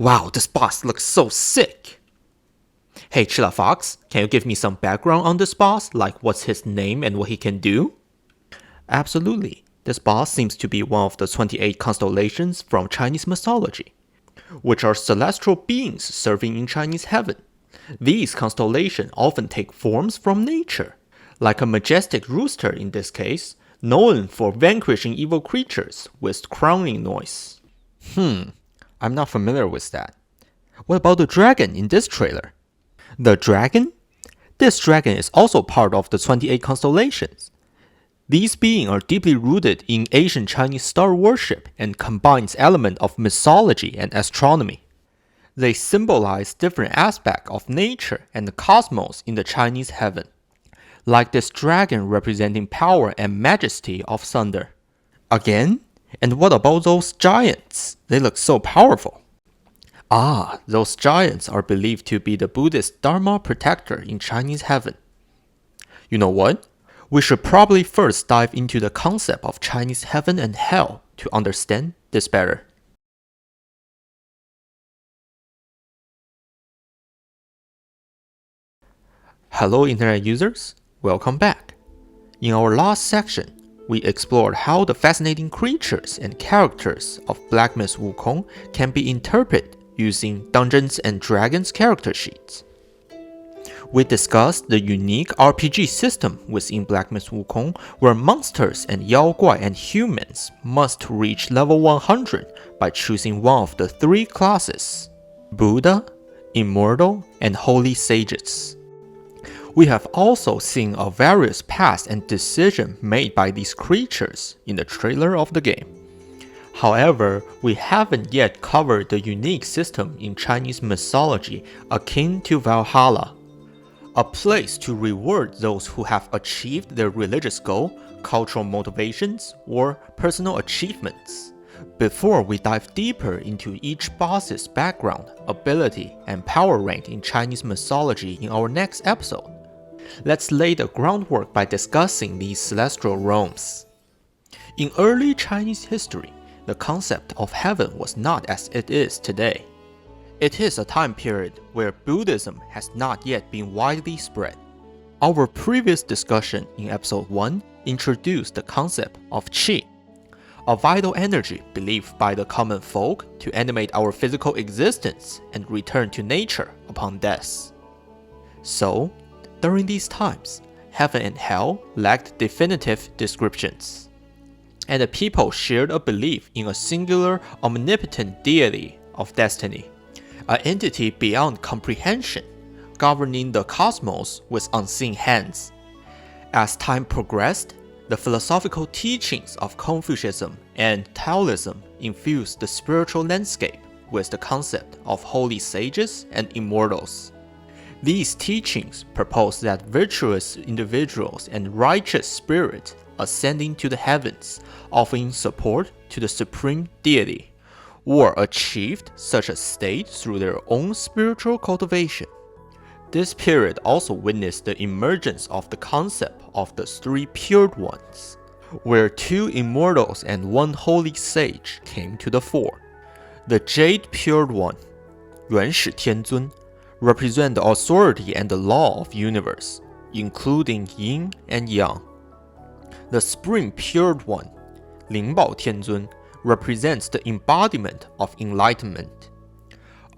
Wow, this boss looks so sick! Hey Chillafox, can you give me some background on this boss, like what's his name and what he can do? Absolutely. This boss seems to be one of the 28 constellations from Chinese mythology, which are celestial beings serving in Chinese heaven. These constellations often take forms from nature, like a majestic rooster in this case, known for vanquishing evil creatures with crowing noise. I'm not familiar with that. What about the dragon in this trailer? The dragon? This dragon is also part of the 28 constellations. These beings are deeply rooted in ancient Chinese star worship and combines elements of mythology and astronomy. They symbolize different aspects of nature and the cosmos in the Chinese heaven, like this dragon representing power and majesty of thunder. Again? And what about those giants? They look so powerful. Those giants are believed to be the Buddhist dharma protector in Chinese heaven. You know what? We should probably first dive into the concept of Chinese heaven and hell to understand this better. Hello Internet users, welcome back. In our last section, we explored how the fascinating creatures and characters of Black Myth Wukong can be interpreted using Dungeons & Dragons character sheets. We discussed the unique RPG system within Black Myth Wukong, where monsters and Yaoguai and humans must reach level 100 by choosing one of the three classes: Buddha, Immortal, and Holy Sages. We have also seen various paths and decisions made by these creatures in the trailer of the game. However, we haven't yet covered the unique system in Chinese mythology akin to Valhalla, a place to reward those who have achieved their religious goal, cultural motivations, or personal achievements. Before we dive deeper into each boss's background, ability, and power rank in Chinese mythology in our next episode, let's lay the groundwork by discussing these celestial realms. In early Chinese history, the concept of heaven was not as it is today. It is a time period where Buddhism has not yet been widely spread. Our previous discussion in episode 1 introduced the concept of qi, a vital energy believed by the common folk to animate our physical existence and return to nature upon death. So, during these times, heaven and hell lacked definitive descriptions, and the people shared a belief in a singular omnipotent deity of destiny, an entity beyond comprehension, governing the cosmos with unseen hands. As time progressed, the philosophical teachings of Confucianism and Taoism infused the spiritual landscape with the concept of holy sages and immortals. These teachings propose that virtuous individuals and righteous spirits ascending to the heavens, offering support to the supreme deity, or achieved such a state through their own spiritual cultivation. This period also witnessed the emergence of the concept of the three pure ones, where two immortals and one holy sage came to the fore. The Jade Pure One, 原始天尊, represent the authority and the law of universe, including yin and yang. The Spring Pure One, 灵宝天尊, represents the embodiment of enlightenment.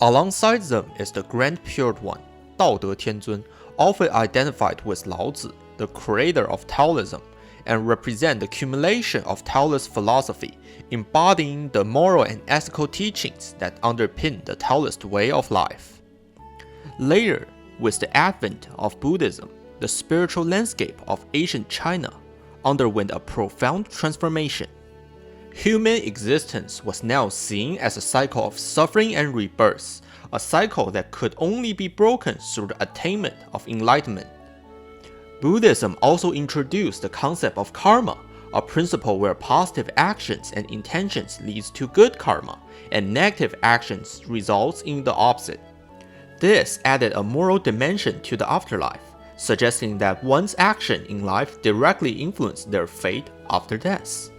Alongside them is the Grand Pure One, 道德天尊, often identified with Laozi, the creator of Taoism, and represent the accumulation of Taoist philosophy, embodying the moral and ethical teachings that underpin the Taoist way of life. Later, with the advent of Buddhism, the spiritual landscape of ancient China underwent a profound transformation. Human existence was now seen as a cycle of suffering and rebirth, a cycle that could only be broken through the attainment of enlightenment. Buddhism also introduced the concept of karma, a principle where positive actions and intentions leads to good karma, and negative actions results in the opposite. This added a moral dimension to the afterlife, suggesting that one's action in life directly influenced their fate after death.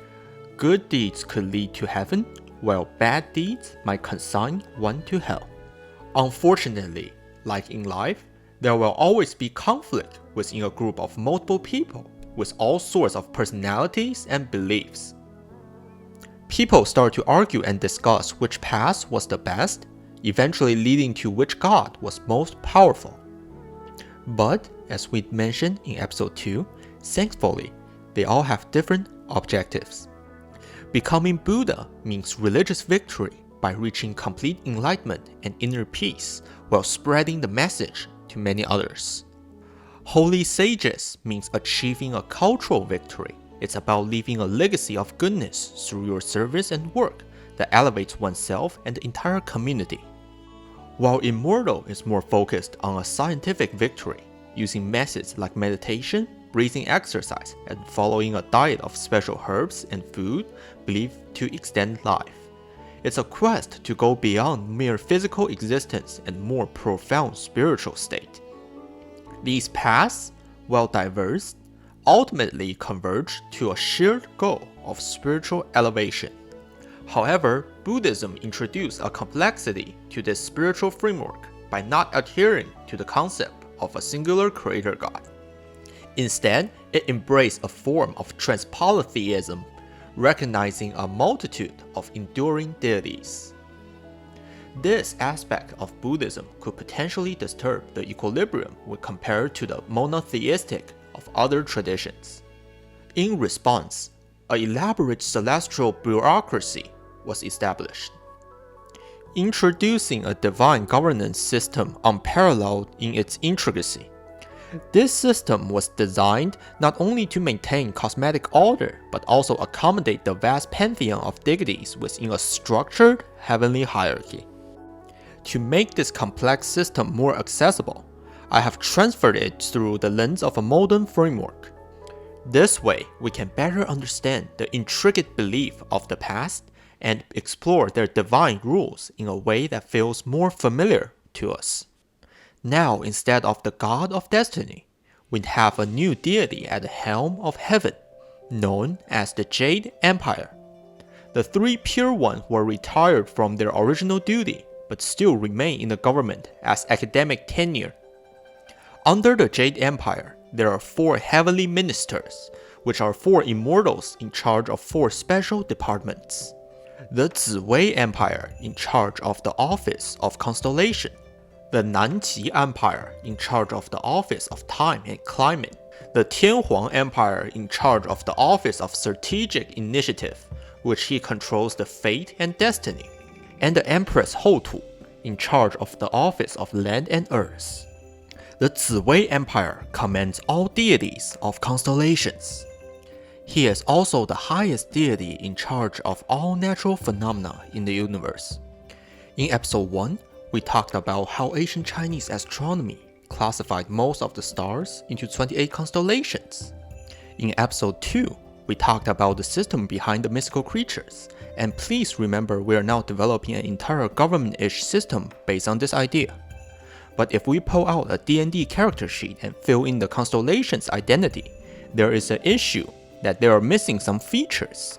Good deeds could lead to heaven, while bad deeds might consign one to hell. Unfortunately, like in life, there will always be conflict within a group of multiple people with all sorts of personalities and beliefs. People start to argue and discuss which path was the best, eventually leading to which god was most powerful. But, as we mentioned in episode 2, thankfully, they all have different objectives. Becoming Buddha means religious victory by reaching complete enlightenment and inner peace while spreading the message to many others. Holy sages means achieving a cultural victory. It's about leaving a legacy of goodness through your service and work that elevates oneself and the entire community. While immortal is more focused on a scientific victory, using methods like meditation, breathing exercise, and following a diet of special herbs and food believed to extend life. It's a quest to go beyond mere physical existence and more profound spiritual state. These paths, while diverse, ultimately converge to a shared goal of spiritual elevation. However, Buddhism introduced a complexity to this spiritual framework by not adhering to the concept of a singular creator god. Instead, it embraced a form of transpolytheism, recognizing a multitude of enduring deities. This aspect of Buddhism could potentially disturb the equilibrium when compared to the monotheistic of other traditions. In response, an elaborate celestial bureaucracy was established, introducing a divine governance system unparalleled in its intricacy. This system was designed not only to maintain cosmetic order, but also accommodate the vast pantheon of deities within a structured heavenly hierarchy. To make this complex system more accessible, I have transferred it through the lens of a modern framework. This way, we can better understand the intricate belief of the past and explore their divine rules in a way that feels more familiar to us. Now, instead of the god of destiny, we have a new deity at the helm of heaven, known as the Jade Empire. The three Pure Ones were retired from their original duty, but still remain in the government as academic tenure. Under the Jade Empire, there are 4 heavenly ministers, which are 4 immortals in charge of 4 special departments. The Zhubajie Empire in charge of the Office of Constellation, the Nanqi Empire in charge of the Office of Time and Climate, the Tianhuang Empire in charge of the Office of Strategic Initiative, which he controls the fate and destiny, and the Empress Houtu in charge of the Office of Land and Earth. The Zhubajie Empire commands all deities of constellations. He is also the highest deity in charge of all natural phenomena in the universe. In episode 1, we talked about how ancient Chinese astronomy classified most of the stars into 28 constellations. In episode 2, we talked about the system behind the mystical creatures, and please remember we are now developing an entire government-ish system based on this idea. But if we pull out a D&D character sheet and fill in the constellation's identity, there is an issue that they are missing some features.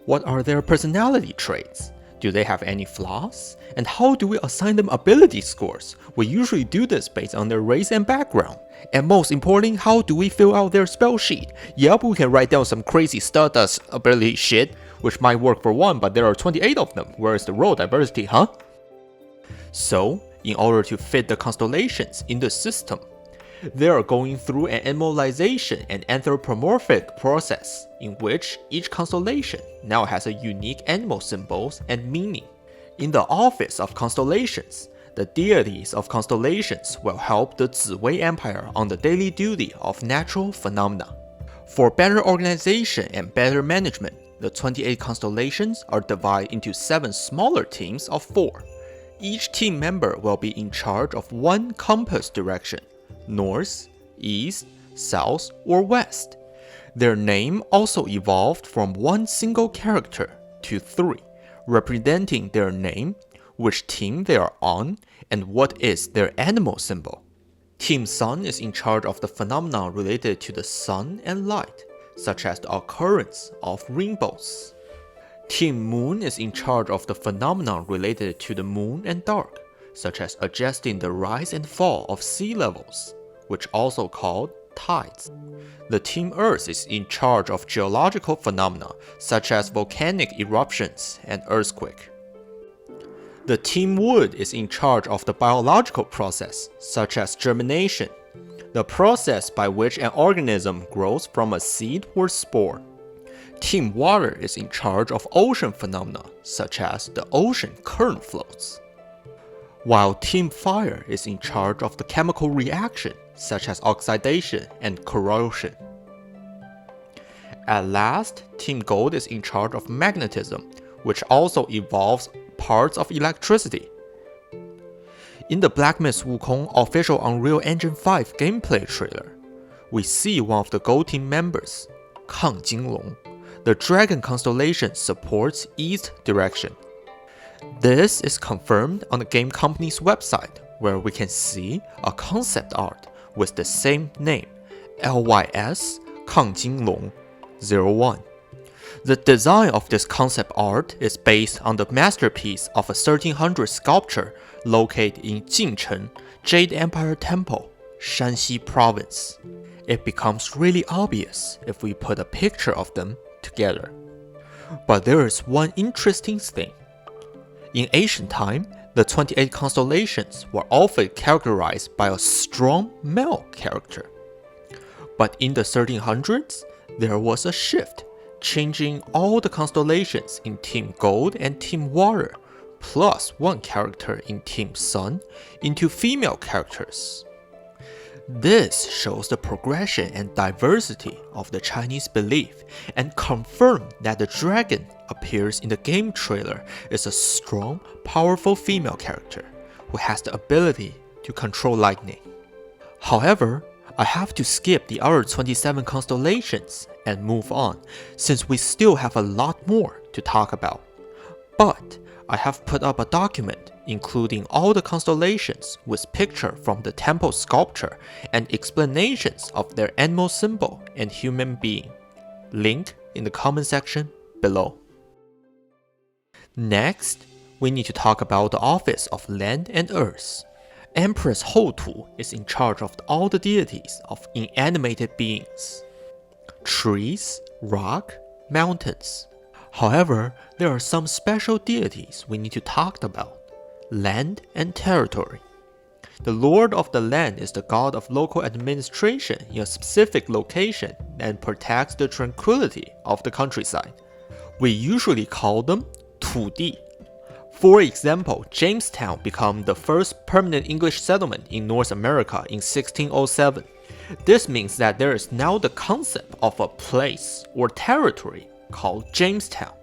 What are their personality traits? Do they have any flaws? And how do we assign them ability scores? We usually do this based on their race and background. And most importantly, how do we fill out their spell sheet? Yep, we can write down some crazy Stardust ability shit, which might work for one, but there are 28 of them. Where is the role diversity, huh? So, in order to fit the constellations in the system, they are going through an animalization and anthropomorphic process in which each constellation now has a unique animal symbols and meaning. In the Office of Constellations, the deities of constellations will help the Zhubajie Empire on the daily duty of natural phenomena. For better organization and better management, the 28 constellations are divided into 7 smaller teams of 4. Each team member will be in charge of one compass direction: north, east, south, or west. Their name also evolved from one single character to 3, representing their name, which team they are on, and what is their animal symbol. Team Sun is in charge of the phenomena related to the sun and light, such as the occurrence of rainbows. Team Moon is in charge of the phenomenon related to the moon and dark, such as adjusting the rise and fall of sea levels, which also called tides. The Team Earth is in charge of geological phenomena such as volcanic eruptions and earthquake. The Team Wood is in charge of the biological process such as germination, the process by which an organism grows from a seed or spore. Team Water is in charge of ocean phenomena such as the ocean current flows, while Team Fire is in charge of the chemical reaction such as oxidation and corrosion. At last, Team Gold is in charge of magnetism, which also involves parts of electricity. In the Black Myth Wukong official Unreal Engine 5 gameplay trailer, we see one of the Gold Team members, Kang Jinglong. The dragon constellation supports east direction. This is confirmed on the game company's website, where we can see a concept art with the same name, LYS Kang Jinglong 01. The design of this concept art is based on the masterpiece of a 1300 sculpture located in Jingcheng, Jade Emperor Temple, Shanxi Province. It becomes really obvious if we put a picture of them together. But there is one interesting thing. In ancient time, the 28 constellations were often characterized by a strong male character. But in the 1300s, there was a shift, changing all the constellations in Team Gold and Team Water, plus one character in Team Sun, into female characters. This shows the progression and diversity of the Chinese belief and confirms that the dragon appears in the game trailer is a strong, powerful female character who has the ability to control lightning. However, I have to skip the other 27 constellations and move on since we still have a lot more to talk about. But I have put up a document including all the constellations with picture from the temple sculpture and explanations of their animal symbol and human being. Link in the comment section below. Next, we need to talk about the Office of Land and Earth. Empress Houtu is in charge of all the deities of inanimated beings. Trees, rock, mountains. However, there are some special deities we need to talk about. Land and territory. The Lord of the Land is the god of local administration in a specific location and protects the tranquility of the countryside. We usually call them 土地. For example, Jamestown became the first permanent English settlement in North America in 1607. This means that there is now the concept of a place or territory called Jamestown.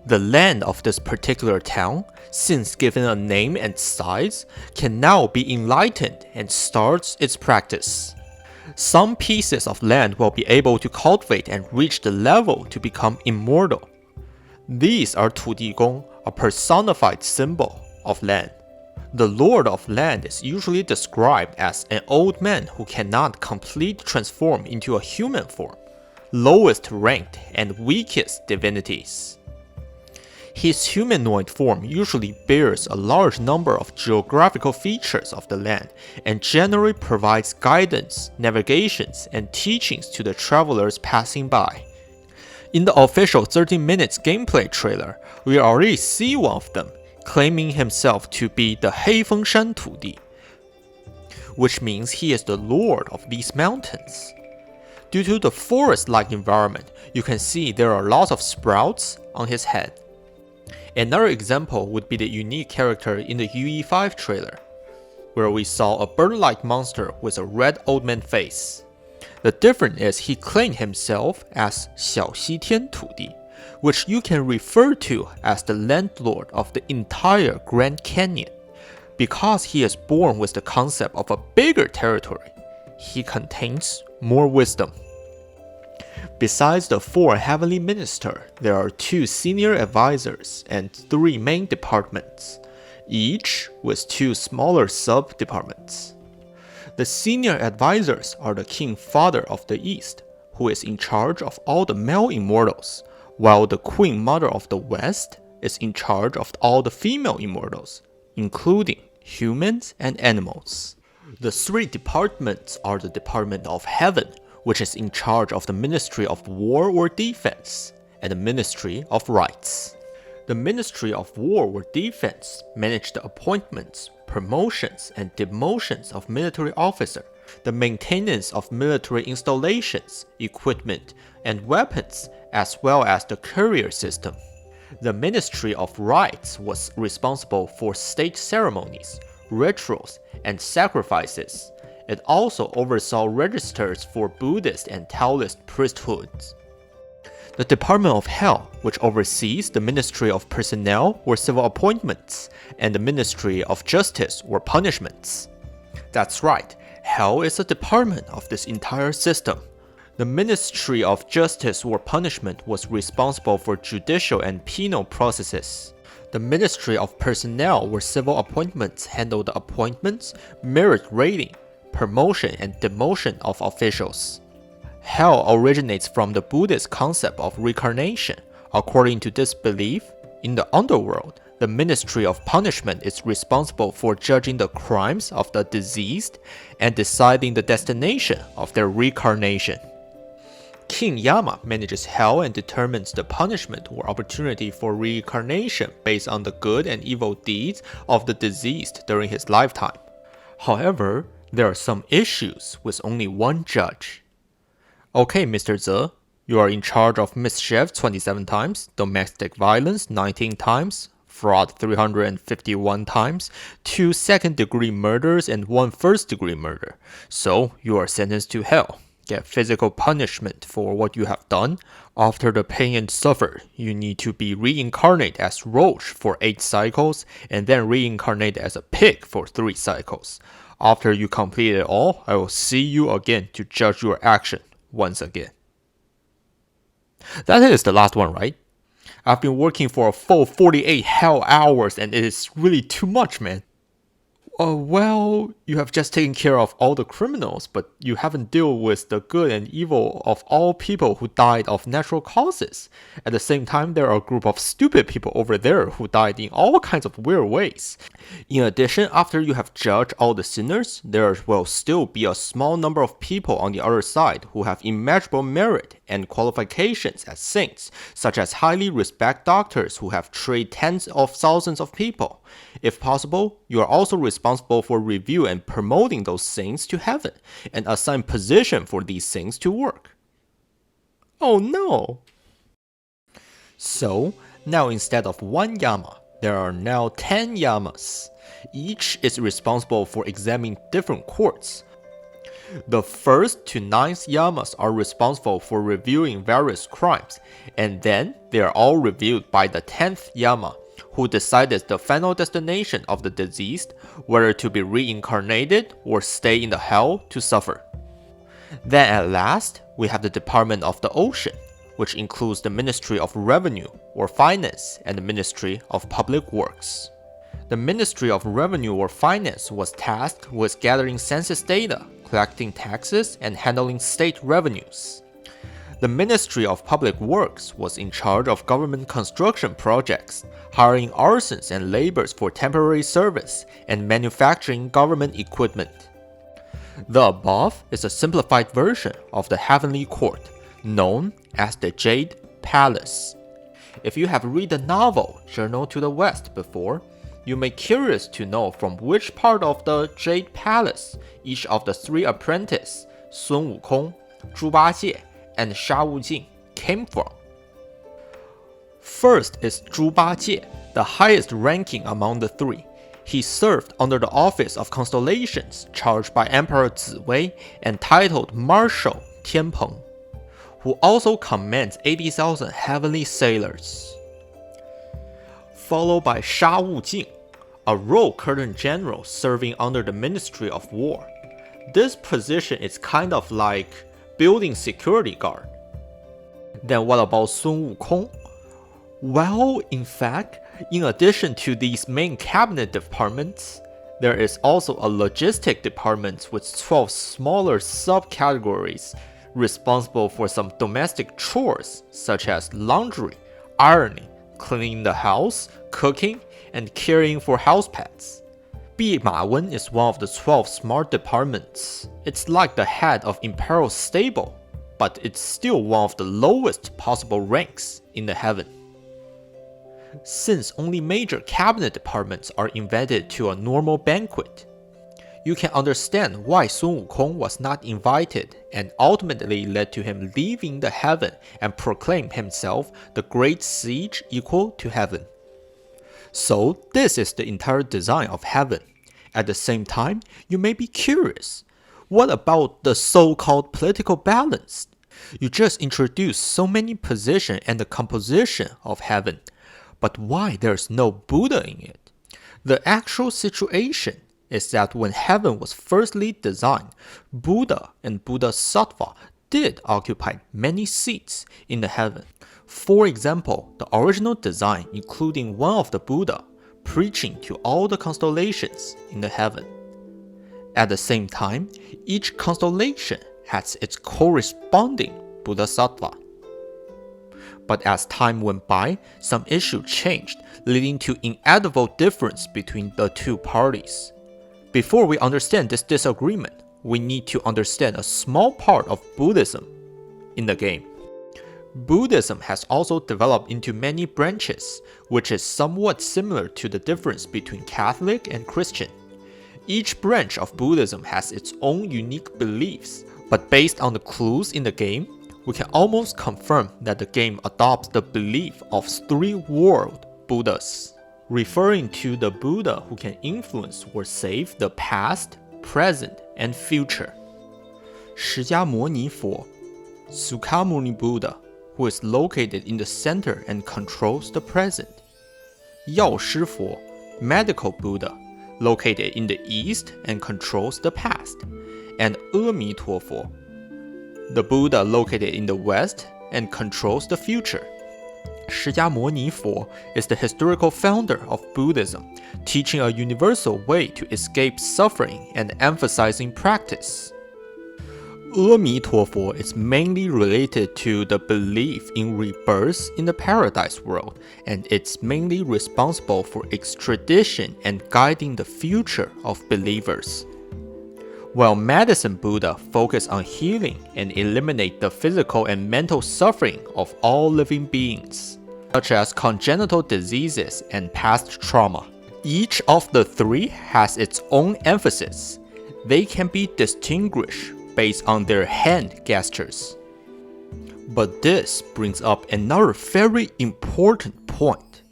The land of this particular town, since given a name and size, can now be enlightened and starts its practice. Some pieces of land will be able to cultivate and reach the level to become immortal. These are 土地公, a personified symbol of land. The Lord of Land is usually described as an old man who cannot completely transform into a human form, lowest ranked and weakest divinities. His humanoid form usually bears a large number of geographical features of the land and generally provides guidance, navigations, and teachings to the travelers passing by. In the official 13 minutes gameplay trailer, we already see one of them, claiming himself to be the Heifengshan 土地, which means he is the lord of these mountains. Due to the forest-like environment, you can see there are lots of sprouts on his head. Another example would be the unique character in the UE5 trailer, where we saw a bird-like monster with a red old man face. The difference is he claimed himself as 小西天土地, which you can refer to as the landlord of the entire Grand Canyon. Because he is born with the concept of a bigger territory, he contains more wisdom. Besides the 4 heavenly ministers, there are 2 senior advisors and 3 main departments, each with 2 smaller sub-departments. The senior advisors are the King Father of the East, who is in charge of all the male immortals, while the Queen Mother of the West is in charge of all the female immortals, including humans and animals. The three departments are the Department of Heaven, which is in charge of the Ministry of War or Defense, and the Ministry of Rights. The Ministry of War or Defense manage the appointments, promotions, and demotions of military officers, the maintenance of military installations, equipment, and weapons, as well as the courier system. The Ministry of Rights was responsible for state ceremonies, rituals, and sacrifices. It also oversaw registers for Buddhist and Taoist priesthoods. The Department of Hell, which oversees the Ministry of Personnel or Civil Appointments, and the Ministry of Justice or Punishments. That's right, Hell is a department of this entire system. The Ministry of Justice or Punishment was responsible for judicial and penal processes. The Ministry of Personnel or Civil Appointments handled the appointments, merit rating, promotion, and demotion of officials. Hell originates from the Buddhist concept of reincarnation. According to this belief, in the underworld, the Ministry of Punishment is responsible for judging the crimes of the deceased and deciding the destination of their reincarnation. King Yama manages hell and determines the punishment or opportunity for reincarnation based on the good and evil deeds of the deceased during his lifetime. However, there are some issues with only one judge. Okay, Mr. Ze, you are in charge of mischief 27 times, domestic violence 19 times, fraud 351 times, 2 second-degree murders and 1 first-degree murder. So, you are sentenced to hell. Get physical punishment for what you have done. After the pain and suffer, you need to be reincarnated as roach for 8 cycles, and then reincarnated as a pig for 3 cycles. After you complete it all, I will see you again to judge your action once again. That is the last one, right? I've been working for a full 48 hell hours and it is really too much, man. Well, you have just taken care of all the criminals, but you haven't dealt with the good and evil of all people who died of natural causes. At the same time, there are a group of stupid people over there who died in all kinds of weird ways. In addition, after you have judged all the sinners, there will still be a small number of people on the other side who have immeasurable merit and qualifications as saints, such as highly respected doctors who have treated tens of thousands of people. If possible, you are also responsible for review and promoting those saints to heaven, and assign position for these saints to work. Oh no! So, now instead of 1 Yama, there are now 10 Yamas. Each is responsible for examining different courts. The 1st to 9th Yamas are responsible for reviewing various crimes, and then they are all reviewed by the 10th Yama, who decided the final destination of the deceased, whether to be reincarnated or stay in the hell to suffer. Then at last, we have the Department of the Ocean, which includes the Ministry of Revenue or Finance and the Ministry of Public Works. The Ministry of Revenue or Finance was tasked with gathering census data, collecting taxes, and handling state revenues. The Ministry of Public Works was in charge of government construction projects, hiring arsons and laborers for temporary service, and manufacturing government equipment. The above is a simplified version of the Heavenly Court, known as the Jade Palace. If you have read the novel Journey to the West before, you may be curious to know from which part of the Jade Palace each of the 3 apprentices, SunWukong, Zhubajie, and SunWukong came from. First is Zhubajie, the highest ranking among the 3. He served under the Office of Constellations, charged by Emperor Ziwei and titled Marshal Tianpeng, who also commands 80,000 heavenly sailors. Followed by SunWukong, a royal curtain general serving under the Ministry of War. This position is kind of like building security guard. Then what about SunWukong? Well, in fact, in addition to these main cabinet departments, there is also a logistic department with 12 smaller subcategories responsible for some domestic chores such as laundry, ironing, cleaning the house, cooking, and caring for house pets. 弼马温 is one of the 12 smart departments. It's like the head of imperial stable, but it's still one of the lowest possible ranks in the heaven. Since only major cabinet departments are invited to a normal banquet, you can understand why SunWukong was not invited and ultimately led to him leaving the heaven and proclaim himself the great sage equal to heaven. So this is the entire design of heaven. At the same time, you may be curious, what about the so-called political balance? You just introduced so many positions and the composition of heaven, but why there's no Buddha in it? The actual situation is that when heaven was firstly designed, Buddha and Bodhisattva did occupy many seats in the heaven. For example, the original design including one of the Buddha preaching to all the constellations in the heaven. At the same time, each constellation has its corresponding Bodhisattva. But as time went by, some issues changed, leading to inevitable difference between the two parties. Before we understand this disagreement, we need to understand a small part of Buddhism in the game. Buddhism has also developed into many branches, which is somewhat similar to the difference between Catholic and Christian. Each branch of Buddhism has its own unique beliefs, but based on the clues in the game, we can almost confirm that the game adopts the belief of three-world Buddhas, referring to the Buddha who can influence or save the past, present, and future. 释迦牟尼佛, Sukamuni Buddha, who is located in the center and controls the present. 药师佛, medical Buddha, located in the east and controls the past. And 阿弥陀佛, the Buddha located in the west and controls the future. 释迦牟尼佛 is the historical founder of Buddhism, teaching a universal way to escape suffering and emphasizing practice. 阿弥陀佛 is mainly related to the belief in rebirth in the paradise world, and it's mainly responsible for extradition and guiding the future of believers. While Medicine Buddha focus on healing and eliminate the physical and mental suffering of all living beings, such as congenital diseases and past trauma. Each of the three has its own emphasis. They can be distinguished based on their hand gestures. But this brings up another very important point.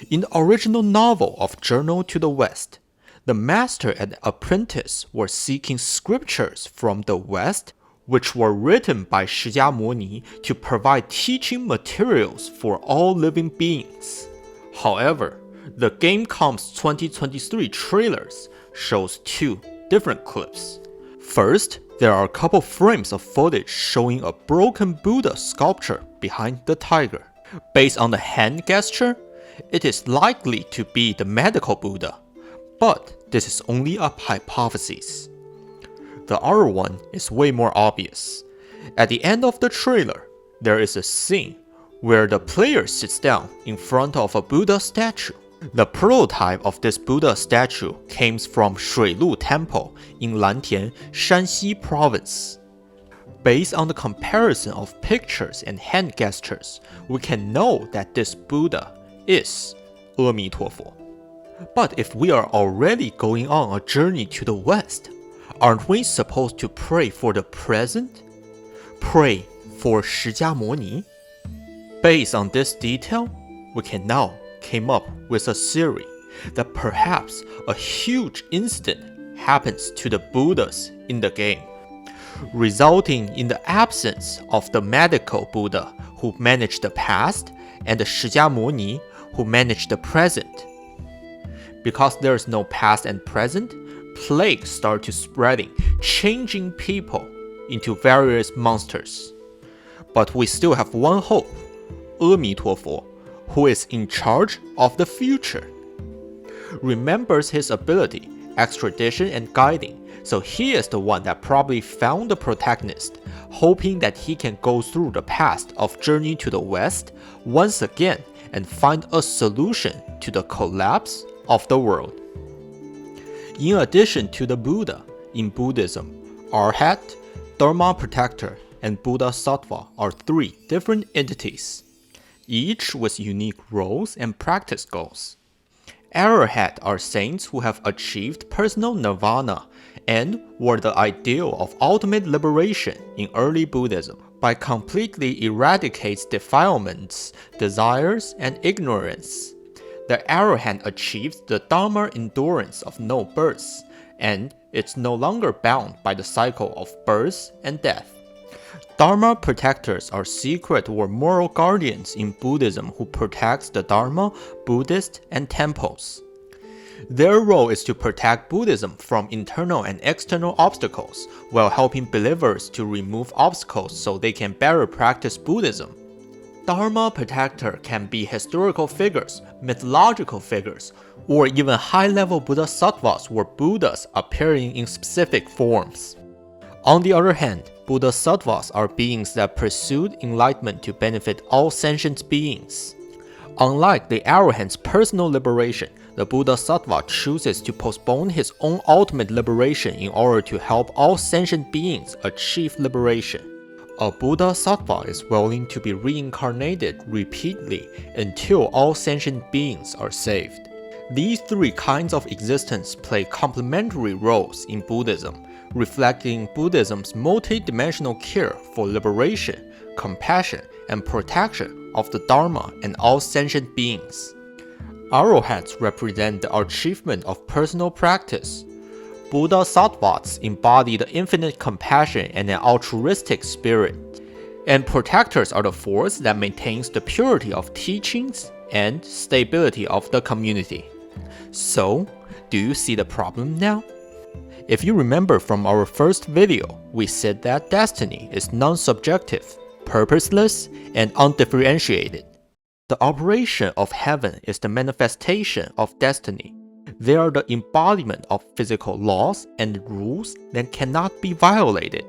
In the original novel of Journey to the West, the master and apprentice were seeking scriptures from the West, which were written by 释迦牟尼 to provide teaching materials for all living beings. However, the Gamecom's 2023 trailers shows two different clips. First, there are a couple frames of footage showing a broken Buddha sculpture behind the tiger. Based on the hand gesture, it is likely to be the medical Buddha, but this is only a hypothesis. The other one is way more obvious. At the end of the trailer, there is a scene where the player sits down in front of a Buddha statue. The prototype of this Buddha statue came from Shuilu Temple in Lantian, Shanxi Province. Based on the comparison of pictures and hand gestures, we can know that this Buddha is 阿弥陀佛. But if we are already going on a journey to the West, aren't we supposed to pray for the present? Pray for 释迦牟尼? Based on this detail, we can now came up with a theory that perhaps a huge incident happens to the Buddhas in the game, resulting in the absence of the medical Buddha who managed the past and the 释迦牟尼 who managed the present. Because there is no past and present, plagues start to spreading, changing people into various monsters. But we still have one hope, 阿弥陀佛, who is in charge of the future, remembers his ability extradition, and guiding, so he is the one that probably found the protagonist, hoping that he can go through the past of journey to the west once again and find a solution to the collapse of the world. In addition to the Buddha, in Buddhism, Arhat, Dharma Protector, and Bodhisattva are three different entities, each with unique roles and practice goals. Arhat are saints who have achieved personal nirvana and were the ideal of ultimate liberation in early Buddhism by completely eradicates defilements, desires, and ignorance. The Arahant achieves the Dharma endurance of no births, and it's no longer bound by the cycle of birth and death. Dharma protectors are secret or moral guardians in Buddhism who protects the Dharma, Buddhist, and temples. Their role is to protect Buddhism from internal and external obstacles, while helping believers to remove obstacles so they can better practice Buddhism. Dharma protector can be historical figures, mythological figures, or even high-level bodhisattvas or Buddhas appearing in specific forms. On the other hand, bodhisattvas are beings that pursued enlightenment to benefit all sentient beings. Unlike the arahant's personal liberation, the bodhisattva chooses to postpone his own ultimate liberation in order to help all sentient beings achieve liberation. A bodhisattva is willing to be reincarnated repeatedly until all sentient beings are saved. These three kinds of existence play complementary roles in Buddhism, reflecting Buddhism's multi-dimensional care for liberation, compassion, and protection of the Dharma and all sentient beings. Arahats represent the achievement of personal practice. Bodhisattvas embody the infinite compassion and an altruistic spirit. And protectors are the force that maintains the purity of teachings and stability of the community. So, do you see the problem now? If you remember from our first video, we said that destiny is non-subjective, purposeless, and undifferentiated. The operation of heaven is the manifestation of destiny. They are the embodiment of physical laws and rules that cannot be violated.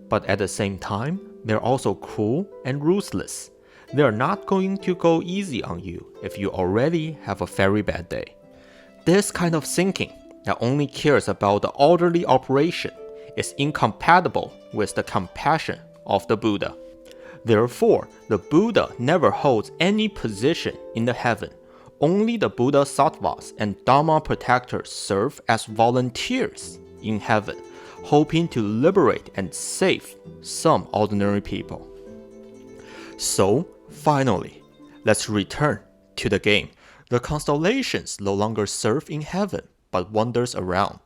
But at the same time, they're also cruel and ruthless. They're not going to go easy on you if you already have a very bad day. This kind of thinking that only cares about the orderly operation is incompatible with the compassion of the Buddha. Therefore, the Buddha never holds any position in the heaven. Only the bodhisattvas and Dharma protectors serve as volunteers in heaven, hoping to liberate and save some ordinary people. So, finally, let's return to the game. The constellations no longer serve in heaven, but wanders around.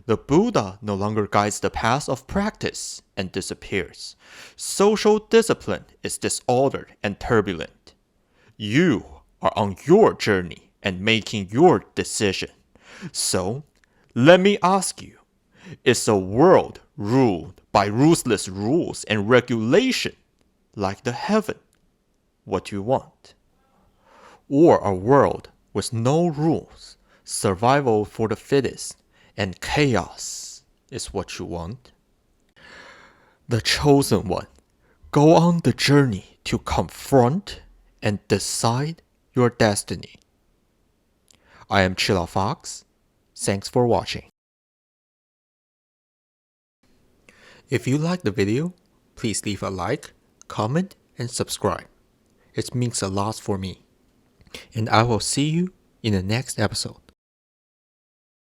The Buddha no longer guides the path of practice and disappears. Social discipline is disordered and turbulent. You are on your journey and making your decision. So, let me ask you, is a world ruled by ruthless rules and regulation, like the heaven, what you want? Or a world with no rules, survival for the fittest, and chaos is what you want? The chosen one, go on the journey to confront and decide your destiny. I am Chillafox. Thanks for watching. If you liked the video, please leave a like, comment, and subscribe. It means a lot for me. And I will see you in the next episode.